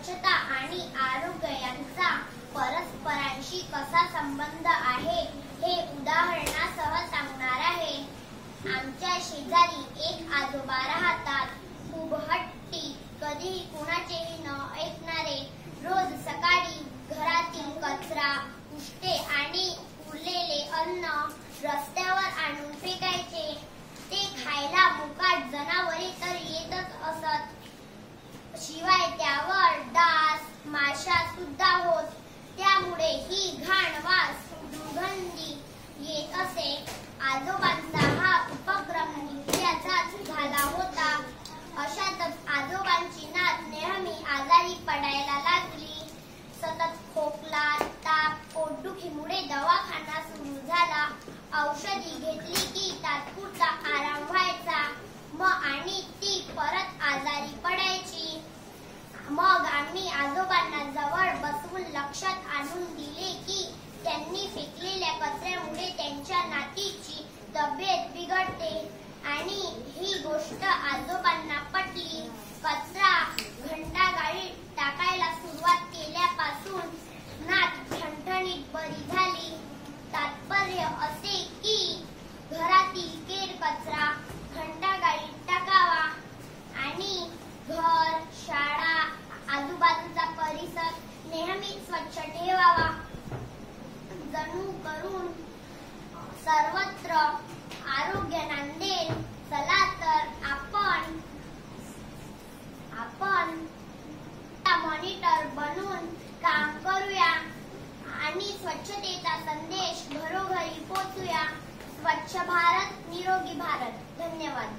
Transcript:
स्वच्छता आणि आरोग्य यांचा परस्परांशी कसा संबंध आहे हे उदाहरणासह सांगणार आहे। आमच्या शेजारी एक आजोबा राहतात, खूप हट्टी, कधीही कुणाचेही न ऐकणारे। रोज सकाळी घरातील कचरा, उष्टे आणि उरलेले अन्न रस्त्यावर आणून फेकायचे। ते खायला मुकाट जनावरे तर येतच असत, शिवाय त्यावर डास, माशा सुद्धा होत। त्यामुळे ही घाण वास दुर्गंधी येत असे। आजोबांचा हा उपक्रम नित्याचाच झाला होता। अशातच आजोबांची नात नेहमी आजारी पडायला लागली। सतत खोकला, ताप, पोटदुखीमुळे दवाखाना सुरू झाला। औषधी घेतली की तात्पुरता आराम व्हायचा, आणि ती परत आजारी पडायची। मग आम्ही आजोबांना जवळ बसवून लक्षात आणून दिले की त्यांनी फेकलेल्या कचऱ्यामुळे त्यांच्या नातीची तब्येत बिघडते, आणि ही गोष्ट आजोबांना पटली। कचरा घंटागाडीत टाकायला सुरुवात केल्यापासून नात ठणठणीत बरी झाली। तात्पर्य असे की घरातील केर कचरा घंटागाडीत टाकावा आणि घर, शाळा, आजूबाजूचा परिसर नेहमी स्वच्छ ठेवावा। जणू करून सर्वत्र आरोग्य नांदेल। चला तर आपण मॉनिटर बनून काम करूया आणि स्वच्छतेचा संदेश घरोघरी पोहोचूया। स्वच्छ भारत, निरोगी भारत। धन्यवाद।